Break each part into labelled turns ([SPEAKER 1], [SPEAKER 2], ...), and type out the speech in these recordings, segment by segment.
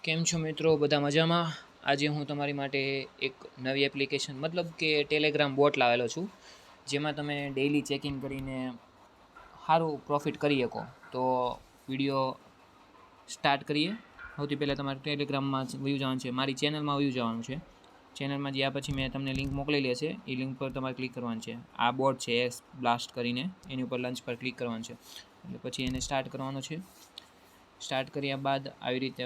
[SPEAKER 1] કેમ છો મિત્રો? બધા મજામાં? આજે હું તમારી માટે એક નવી એપ્લિકેશન મતલબ કે ટેલિગ્રામ બોટ લાવેલો છું, જેમાં તમે ડેઈલી ચેકિંગ કરીને સારું પ્રોફિટ કરી શકો. તો વિડીયો સ્ટાર્ટ કરીએ. સૌથી પહેલાં તમારે ટેલિગ્રામમાં વ્યૂ જવાનું છે, મારી ચેનલમાં વ્યૂ જવાનું છે. ચેનલમાં જ્યાં પછી મેં તમને લિંક મોકલેલી હશે એ લિંક પર તમારે ક્લિક કરવાનું છે. આ બોટ છે એક્સ બ્લાસ્ટ કરીને, એની ઉપર લંચ પર ક્લિક કરવાનું છે. એટલે પછી એને સ્ટાર્ટ કરવાનું છે. સ્ટાર્ટ કર્યા બાદ આવી રીતે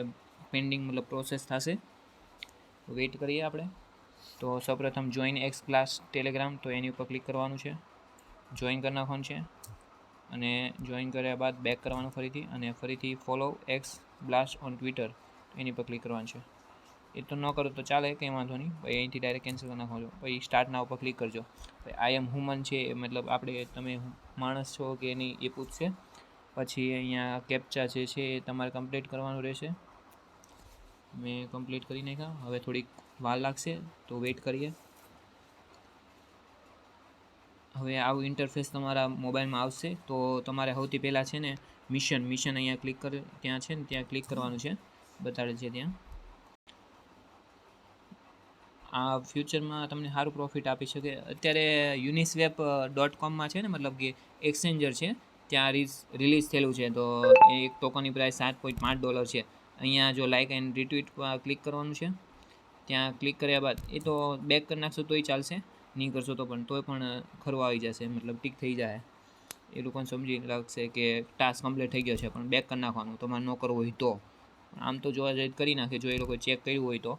[SPEAKER 1] પેન્ડિંગ મતલબ પ્રોસેસ થશે. વેઇટ કરીએ આપણે. તો સૌપ્રથમ જોઈન એક્સ ક્લાસ ટેલિગ્રામ, તો એની ઉપર ક્લિક કરવાનું છે. જોઈન કરી નાખવાનું છે અને જોઈન કર્યા બાદ બેક કરવાનું ફરીથી follow X blast on Twitter, એની પર ક્લિક કરવાનું છે. એ તો ન કરો તો ચાલે, કંઈ વાંધો નહીં. પછી અહીંથી ડાયરેક્ટ કેન્સલ કરી નાખવાનું. પછી સ્ટાર્ટના ઉપર ક્લિક કરજો. આઈ એમ હુમન છે, મતલબ તમે માણસ છો કે નહીં એ પૂછશે. પછી અહીંયા કેપ્ચા છે એ તમારે કમ્પ્લીટ કરવાનું રહેશે. મેં કમ્પ્લીટ કરી નાખ્યા. હવે થોડીક વાર લાગશે તો વેઇટ કરીએ. હવે આવું ઇન્ટરફેસ તમારા મોબાઈલમાં આવશે. તો તમારે સૌથી પહેલાં છે ને મિશન અહીંયા ક્લિક ત્યાં છે ને ત્યાં ક્લિક કરવાનું છે, બતાડે છે ત્યાં. આ ફ્યુચરમાં તમને સારું પ્રોફિટ આપી શકે. અત્યારે uniswap.com છે ને, મતલબ કે એક્સચેન્જર છે, ત્યાં રિલીઝ થયેલું છે. તો એક ટોકનની પ્રાઇસ $7.5 છે. અહીંયા જો લાઇક એન્ડ રિટ્વીટ ક્લિક કરવાનું છે. ત્યાં ક્લિક કર્યા બાદ એ તો બેક કરી નાખશો તોય ચાલશે, નહીં કરશો તો પણ ખરું આવી જશે, મતલબ ટીક થઈ જાય. એ લોકોને સમજી લાગશે કે ટાસ્ક કમ્પ્લીટ થઈ ગયો છે, પણ બેક કરી નાખવાનું તમારે ન કરવું હોય તો. આમ તો જોવા જઈએ કરી નાખે, જો એ લોકો ચેક કર્યું હોય તો.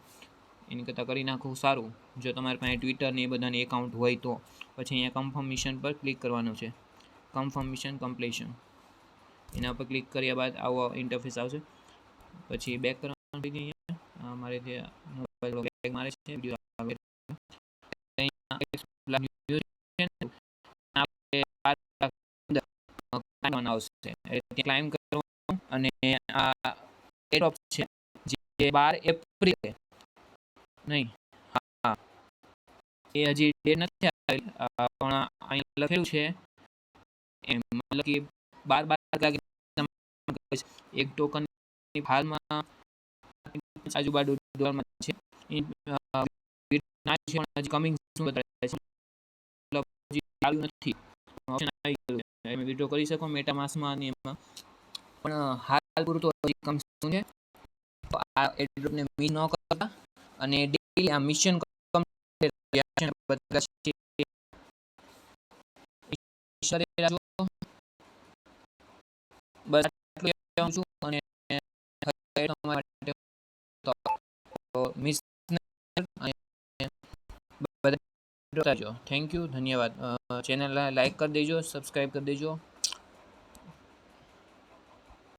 [SPEAKER 1] એની કરતાં કરી નાખવું સારું, જો તમારી પાસે ટ્વિટર ને એ બધાની એકાઉન્ટ હોય તો. પછી અહીંયા કન્ફર્મ મિશન પર ક્લિક કરવાનું છે. કન્ફર્મ મિશન કમ્પ્લીશન, એના પર ક્લિક કર્યા બાદ આવો ઇન્ટરફેસ આવશે. પછી બેક કરવાનું થઈ અહીંયા મારે જે મોબાઈલ બેક મારે છે ક્લાઇમ કરવાનું. અને આ એડોપ છે જે 12 એપ્રિલ નહીં, હા, એ હજી ડેટ નથી આવી, પણ અહીં લખેલું છે એમ, મતલબ કે 12 એક ટોકન હાલમાં આજુબાજુ ડોલરમાં છે. કમિંગ શું બતાવે છે, મતલબ હજી ચાલુ નથી. ઓપ્શન આવી ગયું છે, તમે વિડ્રો કરી શકો મેટામાસ્કમાં અને એમાં. પણ હાલ પૂરતું હજી કમિંગ શું છે. આ એડ્રોપને મિસ ન કરતા અને ડેઈલી આ મિશન થેન્ક યુ, ધન્યવાદ. ચેનલ લાઈક કરી દેજો, સબસ્ક્રાઈબ કરી દેજો.